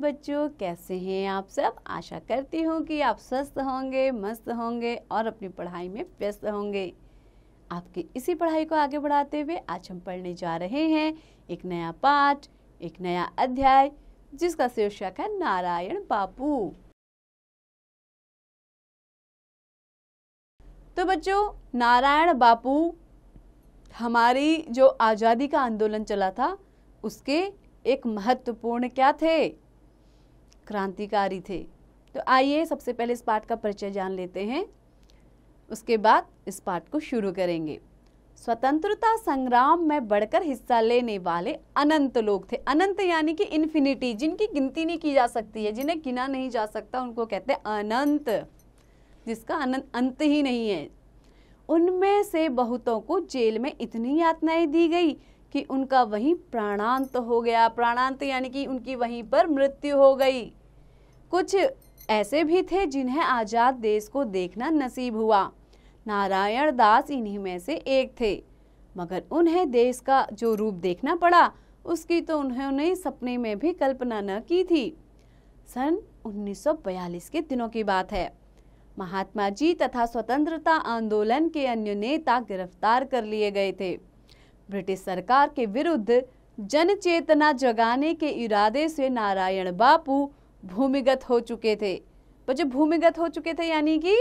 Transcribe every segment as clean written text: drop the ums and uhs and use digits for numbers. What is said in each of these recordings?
बच्चों, कैसे हैं आप सब। आशा करती हूँ कि आप स्वस्थ होंगे, मस्त होंगे और अपनी पढ़ाई में व्यस्त होंगे। आपकी इसी पढ़ाई को आगे बढ़ाते हुए आज हम पढ़ने जा रहे हैं एक नया पाठ, एक नया अध्याय, जिसका शीर्षक है नारायण बापू। तो बच्चों, नारायण बापू हमारी जो आज़ादी का आंदोलन चला था उसके एक महत्वपूर्ण क्या थे, क्रांतिकारी थे। तो आइए सबसे पहले इस पाठ का परिचय जान लेते हैं, उसके बाद इस पाठ को शुरू करेंगे। स्वतंत्रता संग्राम में बढ़कर हिस्सा लेने वाले अनंत लोग थे। अनंत यानी कि इन्फिनिटी, जिनकी गिनती नहीं की जा सकती है, जिन्हें गिना नहीं जा सकता, उनको कहते हैं अनंत, जिसका अंत ही नहीं है। उनमें से बहुतों को जेल में इतनी यातनाएं दी गई कि उनका वहीं प्राणांत हो गया। प्राणांत यानी कि उनकी वहीं पर मृत्यु हो गई। कुछ ऐसे भी थे जिन्हें आजाद देश को देखना नसीब हुआ। नारायण दास इन्हीं में से एक थे, मगर उन्हें देश का जो रूप देखना पड़ा उसकी तो उन्होंने सपने में भी कल्पना न की थी। सन 1942 के दिनों की बात है। महात्मा जी तथा स्वतंत्रता आंदोलन के अन्य नेता गिरफ्तार कर लिए गए थे। ब्रिटिश सरकार के विरुद्ध जन चेतना जगाने के इरादे से नारायण बापू भूमिगत हो चुके थे। बच्चों, भूमिगत हो चुके थे यानी कि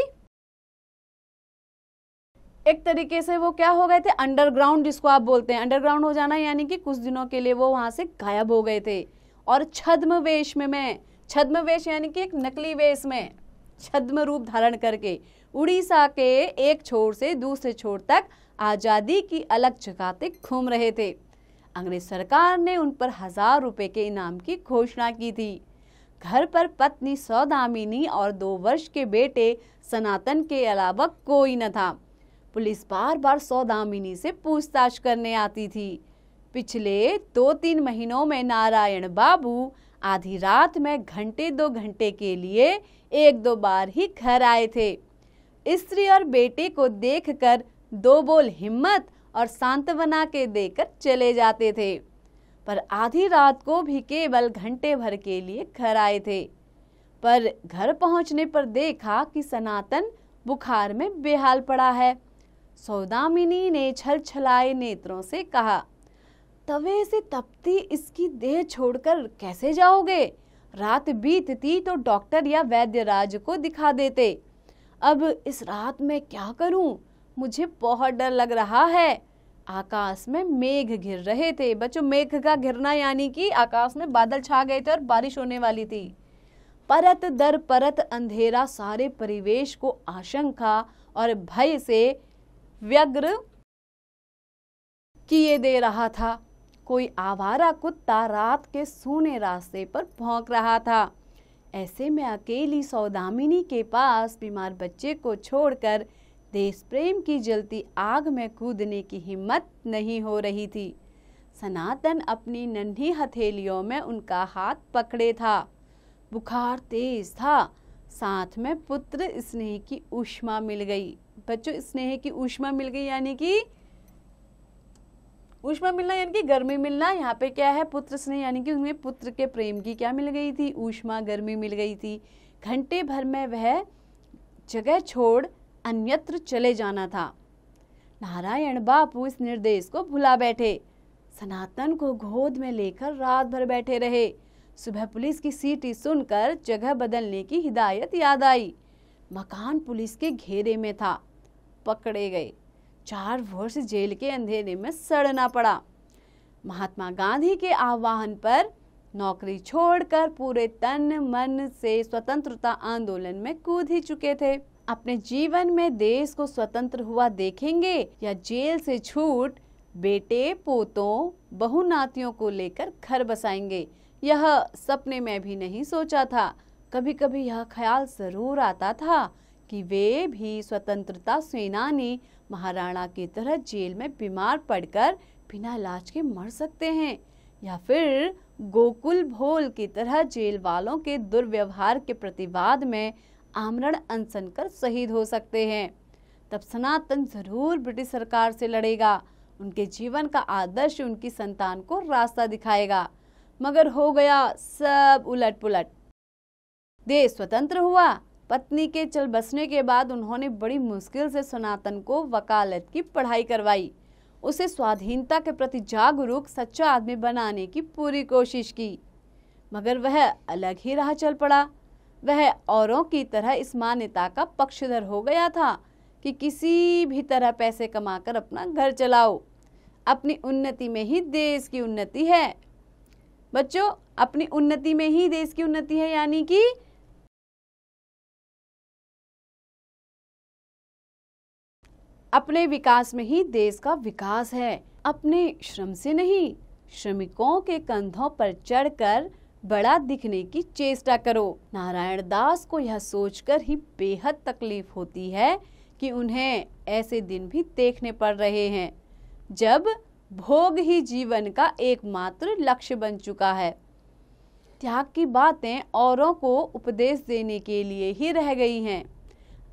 एक तरीके से वो क्या हो गए थे, अंडरग्राउंड, जिसको आप बोलते हैं। अंडरग्राउंड हो जाना यानी कि कुछ दिनों के लिए वो वहां से गायब हो गए थे। और छद्म वेश में छद्म वेश यानी कि एक नकली वेश में, छद्म रूप धारण करके उड़ीसा के एक छोर से दूसरे छोर तक आजादी की अलग जगाते घूम रहे थे। अंग्रेज सरकार ने उन पर 1000 रुपए के इनाम की घोषणा की थी। घर पर पत्नी सौदामिनी और 2 वर्ष के बेटे सनातन के अलावा कोई न था। पुलिस बार बार सौदामिनी से पूछताछ करने आती थी। पिछले 2-3 महीनों में नारायण बाबू आधी रात में घंटे 2 घंटे के लिए 1-2 बार ही घर आए थे। स्त्री और बेटे को देखकर 2 बोल हिम्मत और सांत्वना के देकर चले जाते थे, पर आधी रात को भी केवल घंटे भर के लिए घर आए थे। पर घर पहुंचने पर देखा कि सनातन बुखार में बेहाल पड़ा है। सौदामिनी ने छलछलाए नेत्रों से कहा, तवे से तपती इसकी देह छोड़कर कैसे जाओगे? रात बीतती तो डॉक्टर या वैद्यराज को दिखा देते। अब इस रात में क्या करूं? मुझे बहुत डर लग रहा है। आकाश में मेघ घिर रहे थे। बच्चों, मेघ का घिरना यानी कि आकाश में बादल छा गए थे और बारिश होने वाली थी। परत दर परत अंधेरा सारे परिवेश को आशंका और भय से व्यग्र किए दे रहा था। कोई आवारा कुत्ता रात के सूने रास्ते पर भौंक रहा था। ऐसे में अकेली सौदामिनी के पास बीमार बच्चे को छोड़कर देश प्रेम की जलती आग में कूदने की हिम्मत नहीं हो रही थी। सनातन अपनी नन्ही हथेलियों में उनका हाथ पकड़े था। बुखार तेज था, साथ में पुत्र स्नेह की ऊष्मा मिल गई। बच्चों, स्नेह की ऊष्मा मिल गई यानी कि ऊष्मा मिलना यानी कि गर्मी मिलना। यहाँ पे क्या है, पुत्र स्नेह यानी कि उन्हें पुत्र के प्रेम की क्या मिल गई थी, ऊष्मा, गर्मी मिल गई थी। घंटे भर में वह जगह छोड़ अन्यत्र चले जाना था। नारायण बापू इस निर्देश को भुला बैठे। सनातन को गोद में लेकर रात भर बैठे रहे। सुबह पुलिस की सीटी सुनकर जगह बदलने की हिदायत याद आई। मकान पुलिस के घेरे में था। पकड़े गए। 4 वर्ष जेल के अंधेरे में सड़ना पड़ा। महात्मा गांधी के आह्वान पर नौकरी छोड़कर पूरे तन मन से स्वतंत्रता आंदोलन में कूद ही चुके थे। अपने जीवन में देश को स्वतंत्र हुआ देखेंगे या जेल से छूट बेटे पोतों बहू नातियों को लेकर घर बसाएंगे, यह सपने में भी नहीं सोचा था। कभी कभी यह ख्याल जरूर आता था कि वे भी स्वतंत्रता सेनानी महाराणा की तरह जेल में बीमार पड़कर बिना इलाज के मर सकते हैं, या फिर गोकुल भोल की तरह जेल वालों के दुर्व्यवहार के प्रतिवाद में आमरण अनशन कर शहीद हो सकते हैं। तब सनातन जरूर ब्रिटिश सरकार से लड़ेगा। उनके जीवन का आदर्श उनकी संतान को रास्ता दिखाएगा। मगर हो गया सब उलट पुलट। देश स्वतंत्र हुआ। पत्नी के चल बसने के बाद उन्होंने बड़ी मुश्किल से सनातन को वकालत की पढ़ाई करवाई, उसे स्वाधीनता के प्रति जागरूक सच्चा आदमी बनाने की पूरी कोशिश की, मगर वह अलग ही राह चल पड़ा। वह औरों की तरह इस मान्यता का पक्षधर हो गया था कि किसी भी तरह पैसे कमाकर अपना घर चलाओ, अपनी उन्नति में ही देश की उन्नति है। बच्चों, अपनी उन्नति में ही देश की उन्नति है, यानी कि अपने विकास में ही देश का विकास है, अपने श्रम से नहीं। श्रमिकों के कंधों पर चढ़कर बड़ा दिखने की चेष्टा करो। नारायण दास को यह सोचकर ही बेहद तकलीफ होती है कि उन्हें ऐसे दिन भी देखने पड़ रहे हैं जब भोग ही जीवन का एकमात्र लक्ष्य बन चुका है। त्याग की बातें औरों को उपदेश देने के लिए ही रह गई हैं।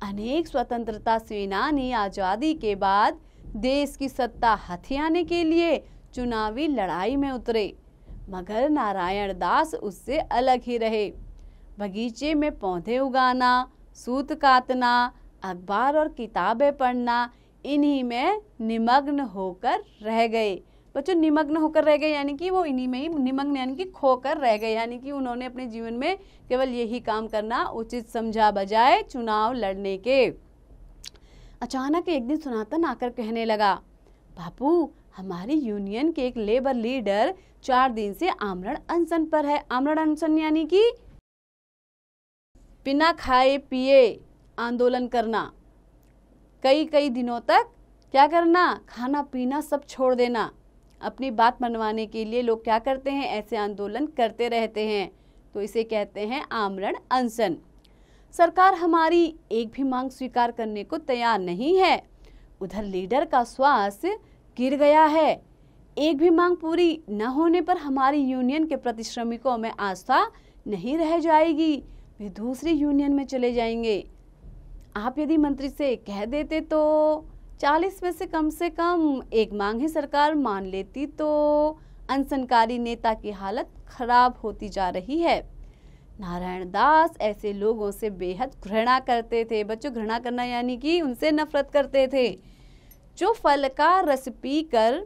अनेक स्वतंत्रता सेनानी आजादी के बाद देश की सत्ता हथियाने के लिए चुनावी लड़ाई में उतरे, मगर नारायण दास उससे अलग ही रहे। बगीचे में पौधे उगाना, सूत काटना, अखबार और किताबें पढ़ना, इन्हीं में निमग्न होकर रह गए। बच्चों, निमग्न होकर रह गए यानी कि वो इन्हीं में ही निमग्न यानी कि खोकर रह गए, यानी कि उन्होंने अपने जीवन में केवल यही काम करना उचित समझा बजाय चुनाव लड़ने के। अचानक एक दिन सनातन आकर कहने लगा, बापू, हमारी यूनियन के एक लेबर लीडर 4 दिन से आमरण अनशन पर है। आमरण अनशन यानी कि बिना खाए पिए आंदोलन करना, कई दिनों तक क्या करना, खाना पीना सब छोड़ देना। अपनी बात मनवाने के लिए लोग क्या करते हैं, ऐसे आंदोलन करते रहते हैं, तो इसे कहते हैं आमरण अनशन। सरकार हमारी एक भी मांग स्वीकार करने को तैयार नहीं है। उधर लीडर का स्वास्थ्य गिर गया है। एक भी मांग पूरी न होने पर हमारी यूनियन के प्रति श्रमिकों में आस्था नहीं रह जाएगी, वे दूसरी यूनियन में चले जाएंगे। आप यदि मंत्री से कह देते तो 40 में से कम एक मांग ही सरकार मान लेती तो अनशनकारी नेता की हालत खराब होती जा रही है। नारायण दास ऐसे लोगों से बेहद घृणा करते थे। बच्चों, घृणा करना यानी कि उनसे नफरत करते थे, जो फल का रस पीकर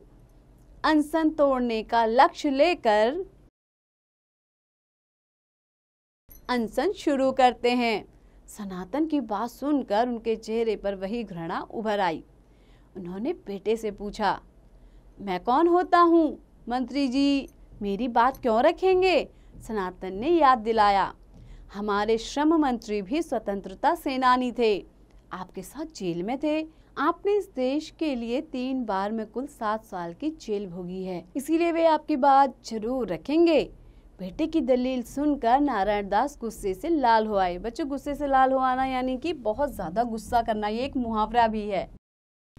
अनशन तोड़ने का लक्ष्य लेकर अनशन शुरू करते हैं। सनातन की बात सुनकर उनके चेहरे पर वही घृणा उभर आई। उन्होंने बेटे से पूछा, मैं कौन होता हूँ मंत्री जी, मेरी बात क्यों रखेंगे? सनातन ने याद दिलाया, हमारे श्रम मंत्री भी स्वतंत्रता सेनानी थे, आपके साथ जेल में थे। आपने इस देश के लिए 3 बार में कुल 7 साल की जेल भोगी है, इसीलिए वे आपकी बात जरूर रखेंगे। बेटे की दलील सुनकर नारायण दास गुस्से से लाल हो आए। बच्चों, गुस्से से लाल हो आना यानी कि बहुत ज्यादा गुस्सा करना, ये एक मुहावरा भी है।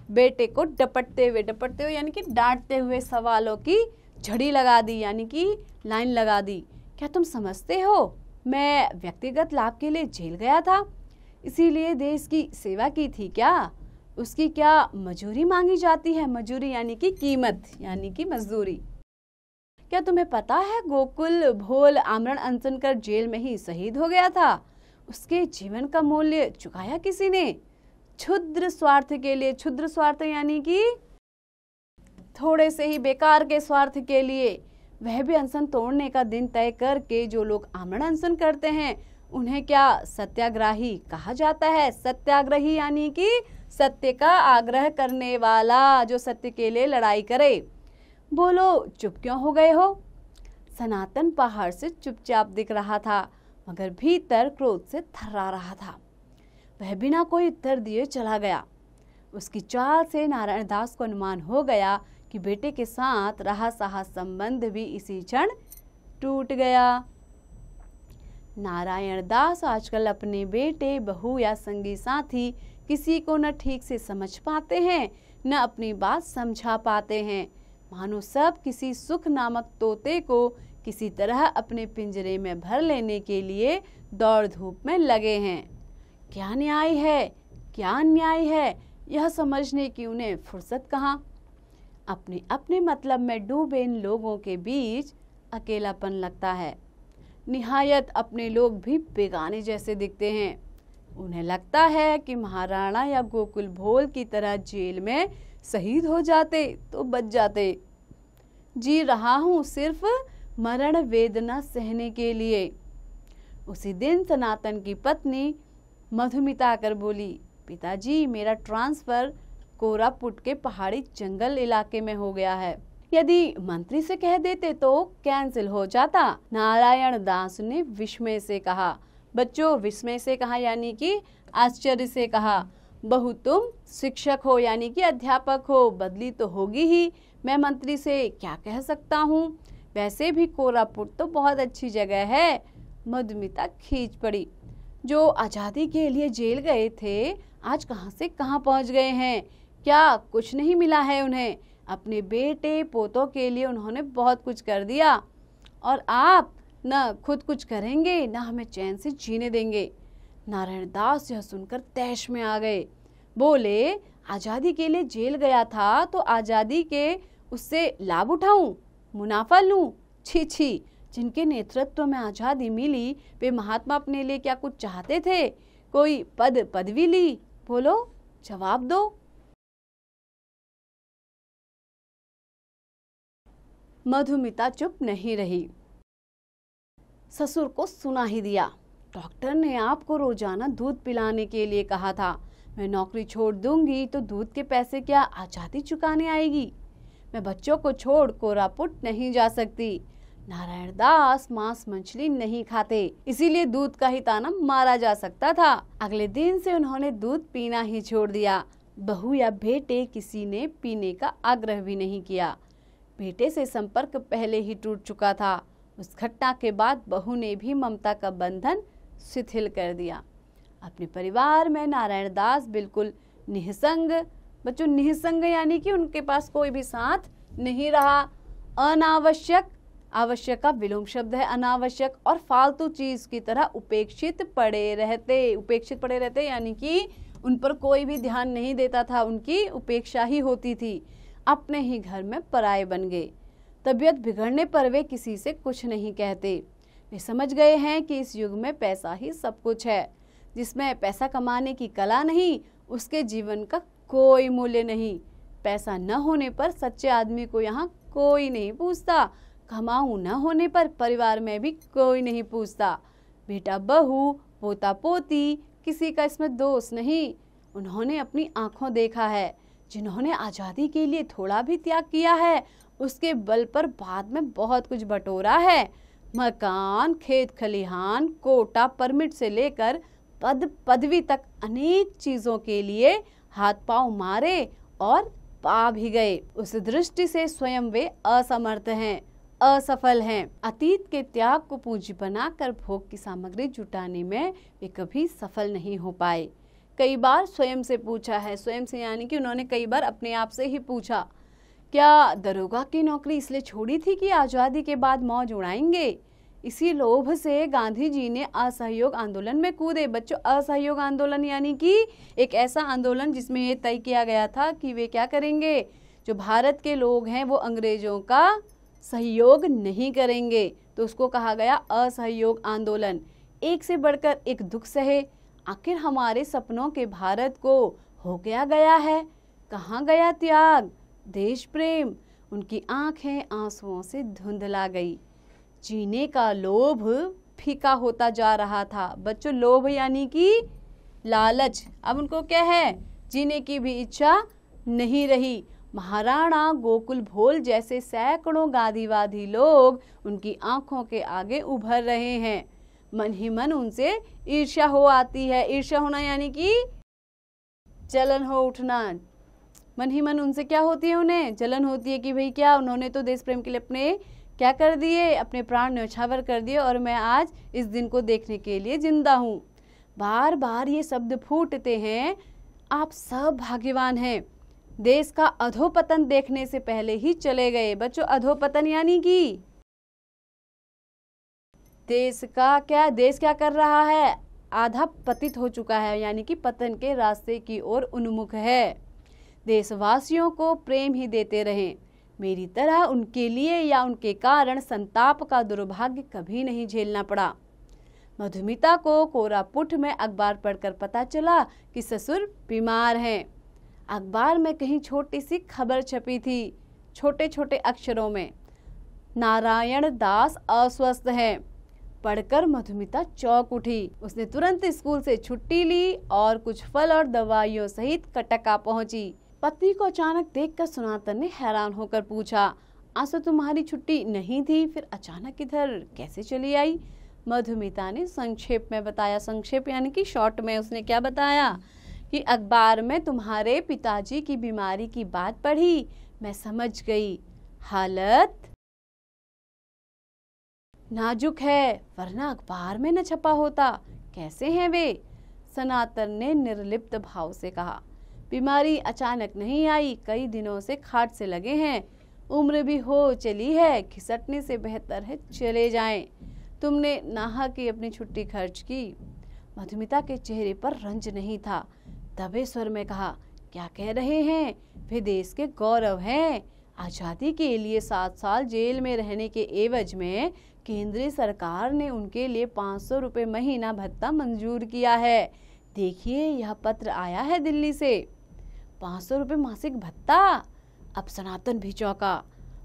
बेटे को डपटते हुए यानी कि डांटते हुए सवालों की झड़ी लगा दी, यानी कि लाइन लगा दी। क्या तुम समझते हो मैं व्यक्तिगत लाभ के लिए जेल गया था, इसीलिए देश की सेवा की थी क्या? उसकी क्या मजूरी मांगी जाती है? मजूरी यानी कि कीमत, यानी कि मजदूरी। क्या तुम्हें पता है गोकुल भोल आमरण अनशन कर जेल में ही शहीद हो गया था? उसके जीवन का मूल्य चुकाया किसी ने? क्षुद्र स्वार्थ के लिए। क्षुद्र स्वार्थ यानी कि थोड़े से ही बेकार के स्वार्थ के लिए, वह भी अनशन तोड़ने का दिन तय करके। जो लोग आमरण अनशन करते हैं उन्हें क्या सत्याग्रही कहा जाता है? सत्याग्रही यानी कि सत्य का आग्रह करने वाला, जो सत्य के लिए लड़ाई करे। बोलो, चुप क्यों हो गए हो? सनातन बाहर से चुपचाप दिख रहा था, मगर भीतर क्रोध से थर्रा रहा था। वह बिना कोई उत्तर दिए चला गया। उसकी चाल से नारायण दास को अनुमान हो गया कि बेटे के साथ रहा सहा संबंध भी इसी क्षण टूट गया। नारायण दास आजकल अपने बेटे, बहू या संगी साथी किसी को न ठीक से समझ पाते हैं, न अपनी बात समझा पाते हैं। मानो सब किसी सुख नामक तोते को किसी तरह अपने पिंजरे में भर लेने के लिए दौड़ धूप में लगे हैं। क्या न्याय है, क्या अन्याय है, यह समझने की उन्हें फुर्सत कहाँ। अपने अपने मतलब में डूबे इन लोगों के बीच अकेलापन लगता है। निहायत अपने लोग भी बेगाने जैसे दिखते हैं। उन्हें लगता है कि महाराणा या गोकुल भोल की तरह जेल में शहीद हो जाते तो बच जाते। जी रहा हूँ सिर्फ मरण वेदना सहने के लिए। उसी दिन सनातन की पत्नी मधुमिता आकर बोली, पिताजी मेरा ट्रांसफर कोरापुट के पहाड़ी जंगल इलाके में हो गया है। यदि मंत्री से कह देते तो कैंसिल हो जाता। नारायण दास ने विस्मय से कहा। बच्चों, विस्मय से कहा यानी कि आश्चर्य से कहा। बहू तुम शिक्षक हो यानी कि अध्यापक हो, बदली तो होगी ही। मैं मंत्री से क्या कह सकता हूँ? वैसे भी कोरापुट तो बहुत अच्छी जगह है। मधुमिता खींच पड़ी। जो आजादी के लिए जेल गए थे आज कहाँ से कहाँ पहुँच गए हैं। क्या कुछ नहीं मिला है उन्हें? अपने बेटे पोतों के लिए उन्होंने बहुत कुछ कर दिया और आप न खुद कुछ करेंगे न हमें चैन से जीने देंगे। नारायण दास यह सुनकर तैश में आ गए। बोले, आजादी के लिए जेल गया था तो आजादी के उससे लाभ उठाऊं, मुनाफा लूं? छी छी, जिनके नेतृत्व में आजादी मिली वे महात्मा अपने लिए क्या कुछ चाहते थे? कोई पदवी ली? बोलो, जवाब दो। मधुमिता चुप नहीं रही। ससुर को सुना ही दिया। डॉक्टर ने आपको रोजाना दूध पिलाने के लिए कहा था। मैं नौकरी छोड़ दूंगी तो दूध के पैसे क्या आजादी चुकाने आएगी? मैं बच्चों को छोड़ कोरापुट नहीं जा सकती। नारायण दास मांस मछली नहीं खाते, इसीलिए दूध का ही ताना मारा जा सकता था। अगले दिन से उन्होंने दूध पीना ही छोड़ दिया। बहू या बेटे किसी ने पीने का आग्रह भी नहीं किया। बेटे से संपर्क पहले ही टूट चुका था। उस घटना के बाद बहू ने भी ममता का बंधन शिथिल कर दिया। अपने परिवार में नारायण दास बिल्कुल निःसंग। बच्चों, निःसंग यानी कि उनके पास कोई भी साथ नहीं रहा। अनावश्यक, आवश्यक का विलोम शब्द है अनावश्यक, और फालतू चीज की तरह उपेक्षित पड़े रहते यानी कि उन पर कोई भी ध्यान नहीं देता था, उनकी उपेक्षा ही होती थी। अपने ही घर में पराये बन गए। तबीयत बिगड़ने पर वे किसी से कुछ नहीं कहते। वे समझ गए हैं कि इस युग में पैसा ही सब कुछ है। जिसमें पैसा कमाने की कला नहीं, उसके जीवन का कोई मूल्य नहीं। पैसा न होने पर सच्चे आदमी को यहाँ कोई नहीं पूछता। कमाऊ न होने पर परिवार में भी कोई नहीं पूछता। बेटा बहू, पोता पोती, किसी का इसमें दोष नहीं। उन्होंने अपनी आंखों देखा है। जिन्होंने आजादी के लिए थोड़ा भी त्याग किया है उसके बल पर बाद में बहुत कुछ बटोरा है। मकान, खेत खलिहान, कोटा, परमिट से लेकर पदवी तक अनेक चीजों के लिए हाथ पांव मारे और पा भी गए। उस दृष्टि से स्वयं वे असमर्थ हैं, असफल हैं। अतीत के त्याग को पूंजी बनाकर भोग की सामग्री जुटाने में वे कभी सफल नहीं हो पाए। कई बार स्वयं से पूछा है, स्वयं से यानी कि उन्होंने कई बार अपने आप से ही पूछा, क्या दरोगा की नौकरी इसलिए छोड़ी थी कि आजादी के बाद मौज उड़ाएंगे? इसी लोभ से गांधी जी ने असहयोग आंदोलन में कूदे। बच्चों, असहयोग आंदोलन यानी कि एक ऐसा आंदोलन जिसमें ये तय किया गया था कि वे क्या करेंगे, जो भारत के लोग हैं वो अंग्रेजों का सहयोग नहीं करेंगे, तो उसको कहा गया असहयोग आंदोलन। एक से बढ़कर एक दुख सहे। आखिर हमारे सपनों के भारत को हो गया है। कहाँ गया त्याग, देश प्रेम? उनकी आंखें आंसुओं से धुंधला गई। जीने का लोभ फीका होता जा रहा था। बच्चों, लोभ यानी कि लालच। अब उनको क्या है, जीने की भी इच्छा नहीं रही। महाराणा गोकुल भोल जैसे सैकड़ों गांधीवादी लोग उनकी आंखों के आगे उभर रहे हैं। मन ही मन उनसे ईर्ष्या हो आती है। ईर्ष्या होना यानी कि जलन हो उठना। मन ही मन उनसे क्या होती है, उन्हें जलन होती है कि भाई क्या उन्होंने तो देश प्रेम के लिए अपने क्या कर दिए, अपने प्राण न्यौछावर कर दिए और मैं आज इस दिन को देखने के लिए जिंदा हूँ। बार बार ये शब्द फूटते हैं। आप सब भाग्यवान हैं। देश का अधोपतन देखने से पहले ही चले गए। बच्चों, अधोपतन यानी कि देश क्या कर रहा है, आधा पतित हो चुका है, यानी कि पतन के रास्ते की ओर उन्मुख है। देशवासियों को प्रेम ही देते रहें, मेरी तरह उनके लिए या उनके कारण संताप का दुर्भाग्य कभी नहीं झेलना पड़ा। मधुमिता को कोरापुट में अखबार पढ़कर पता चला कि ससुर बीमार हैं। अखबार में कहीं छोटी सी खबर छपी थी, छोटे छोटे अक्षरों में, नारायण दास अस्वस्थ हैं। पढ़कर मधुमिता चौंक उठी। उसने तुरंत स्कूल से छुट्टी ली और कुछ फल और दवाइयों सहित कटका पहुंची। पत्नी को अचानक देखकर सनातन ने हैरान होकर पूछा, आज तो तुम्हारी छुट्टी नहीं थी, फिर अचानक इधर कैसे चली आई? मधुमिता ने संक्षेप में बताया। संक्षेप यानी कि शॉर्ट में उसने क्या बताया कि अखबार में तुम्हारे पिताजी की बीमारी की बात पढ़ी, मैं समझ गई, हालत नाजुक है, वरना अखबार में न छपा होता। कैसे हैं वे? सनातन ने निर्लिप्त भाव से कहा। बीमारी अचानक नहीं आई, कई दिनों से खाट से लगे हैं, उम्र भी हो चली है, खिसटने से बेहतर है चले जाएं। तुमने नाहक की अपनी छुट्टी खर्च की। मधुमिता के चेहरे पर रंज नहीं था। दबे स्वर में कहा, क्या कह रहे हैं? वे देश के गौरव हैं। आजादी के लिए 7 साल जेल में रहने के एवज में केंद्रीय सरकार ने उनके लिए 500 रुपये महीना भत्ता मंजूर किया है। देखिए, यह पत्र आया है दिल्ली से। 500 रुपये मासिक भत्ता? अब सनातन भी चौंका।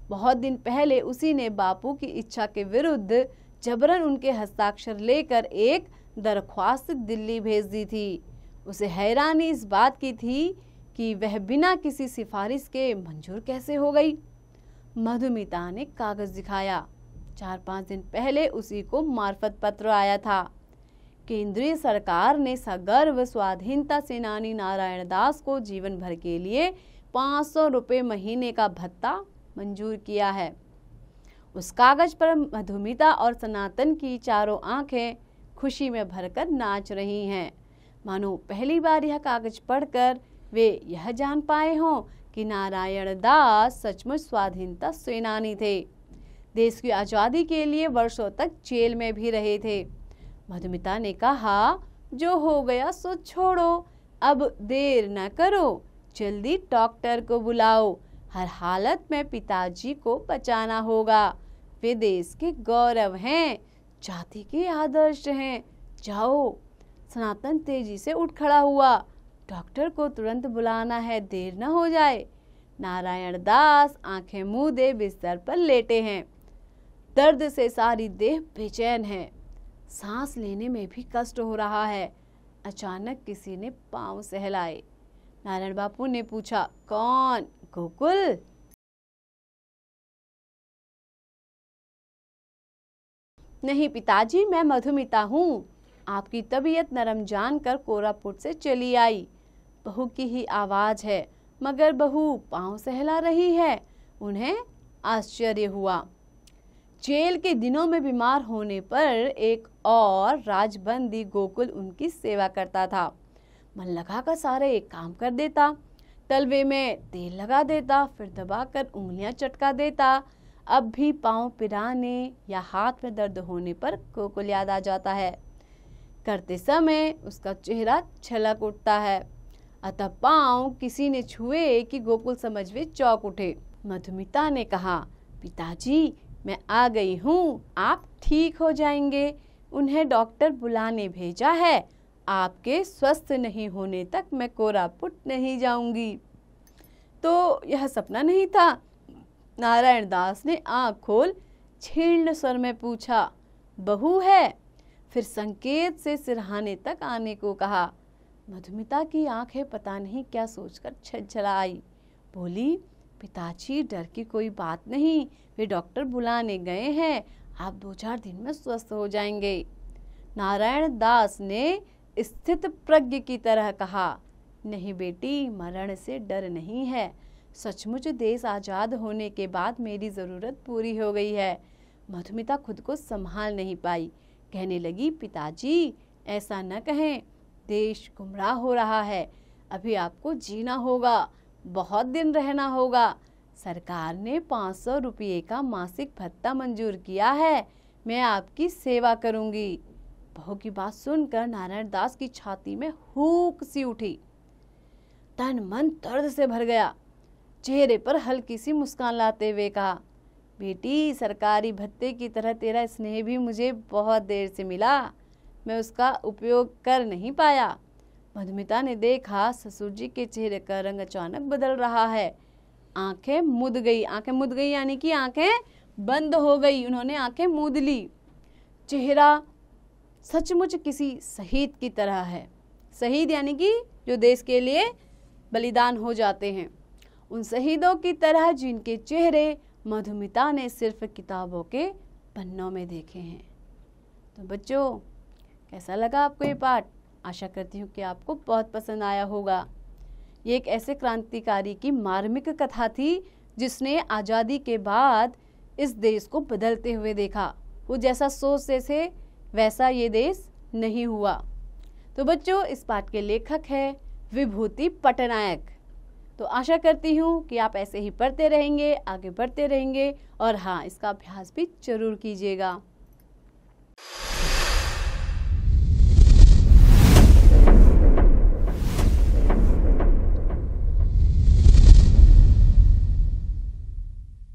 बहुत दिन पहले उसी ने बापू की इच्छा के विरुद्ध जबरन उनके हस्ताक्षर लेकर एक दरख्वास्त दिल्ली भेज दी थी। उसे हैरानी इस बात की थी कि वह बिना किसी सिफारिश के मंजूर कैसे हो गई। मधुमिता ने कागज दिखाया। 4-5 दिन पहले उसी को मार्फत पत्र आया था। केंद्रीय सरकार ने सगर्व स्वाधीनता सेनानी नारायण दास को जीवन भर के लिए 500 रुपये महीने का भत्ता मंजूर किया है। उस कागज पर मधुमिता और सनातन की चारों आंखें खुशी में भरकर नाच रही हैं, मानो पहली बार यह कागज पढ़कर वे यह जान पाए हों कि नारायण दास सचमुच स्वाधीनता सेनानी थे। देश की आज़ादी के लिए वर्षों तक जेल में भी रहे थे। मधुमिता ने कहा, जो हो गया सो छोड़ो, अब देर न करो, जल्दी डॉक्टर को बुलाओ। हर हालत में पिताजी को बचाना होगा। वे देश के गौरव हैं, जाति के आदर्श हैं। जाओ। सनातन तेजी से उठ खड़ा हुआ। डॉक्टर को तुरंत बुलाना है, देर न हो जाए। नारायण दास आंखें मूंदे बिस्तर पर लेटे हैं। दर्द से सारी देह बेचैन है, सांस लेने में भी कष्ट हो रहा है। अचानक किसी ने पांव सहलाए। नारायण बापू ने पूछा, कौन? गोकुल? नहीं पिताजी, मैं मधुमिता हूँ। आपकी तबीयत नरम जानकर कोरापुट से चली आई। बहू की ही आवाज है, मगर बहू पांव सहला रही है। उन्हें आश्चर्य हुआ। जेल के दिनों में बीमार होने पर एक और राजबंदी गोकुल उनकी सेवा करता था। मन लगाकर सारे एक काम कर देता। तलवे में तेल लगा देता, फिर दबाकर उंगलियां चटका देता। अब भी पांव पिराने या हाथ में दर्द होने पर गोकुल याद आ जाता है। करते समय उसका चेहरा छलक उठता है। अतः पांव किसी ने छुए कि गोकुल समझ वे चौंक उठे। मधुमिता ने कहा, पिताजी मैं आ गई हूँ, आप ठीक हो जाएंगे। उन्हें डॉक्टर बुलाने भेजा है। आपके स्वस्थ नहीं होने तक मैं कोरापुट नहीं जाऊंगी। तो यह सपना नहीं था? नारायण दास ने आंख खोल छीर्ण स्वर में पूछा, बहू है? फिर संकेत से सिरहाने तक आने को कहा। मधुमिता की आंखें पता नहीं क्या सोचकर छलछला आई। बोली, पिताजी डर की कोई बात नहीं, वे डॉक्टर बुलाने गए हैं, आप 2-4 दिन में स्वस्थ हो जाएंगे। नारायण दास ने स्थित प्रज्ञ की तरह कहा, नहीं बेटी, मरण से डर नहीं है। सचमुच देश आज़ाद होने के बाद मेरी ज़रूरत पूरी हो गई है। मधुमिता खुद को संभाल नहीं पाई, कहने लगी, पिताजी ऐसा न कहें, देश गुमराह हो रहा है। अभी आपको जीना होगा, बहुत दिन रहना होगा। सरकार ने 500 रुपये का मासिक भत्ता मंजूर किया है। मैं आपकी सेवा करूंगी। बहू की बात सुनकर नारायण दास की छाती में हुक सी उठी। तन मन दर्द से भर गया। चेहरे पर हल्की सी मुस्कान लाते हुए कहा, बेटी सरकारी भत्ते की तरह तेरा स्नेह भी मुझे बहुत देर से मिला, मैं उसका उपयोग कर नहीं पाया। मधुमिता ने देखा ससुर जी के चेहरे का रंग अचानक बदल रहा है। आंखें मुद गई यानी कि आंखें बंद हो गई, उन्होंने आंखें मूंद ली। चेहरा सचमुच किसी शहीद की तरह है। शहीद यानी कि जो देश के लिए बलिदान हो जाते हैं, उन शहीदों की तरह जिनके चेहरे मधुमिता ने सिर्फ किताबों के पन्नों में देखे हैं। तो बच्चों, कैसा लगा आपको ये पाठ? आशा करती हूँ कि आपको बहुत पसंद आया होगा। ये एक ऐसे क्रांतिकारी की मार्मिक कथा थी जिसने आज़ादी के बाद इस देश को बदलते हुए देखा। वो जैसा सोचते थे वैसा ये देश नहीं हुआ। तो बच्चों, इस पाठ के लेखक है विभूति पटनायक। तो आशा करती हूँ कि आप ऐसे ही पढ़ते रहेंगे, आगे बढ़ते रहेंगे और हाँ, इसका अभ्यास भी जरूर कीजिएगा।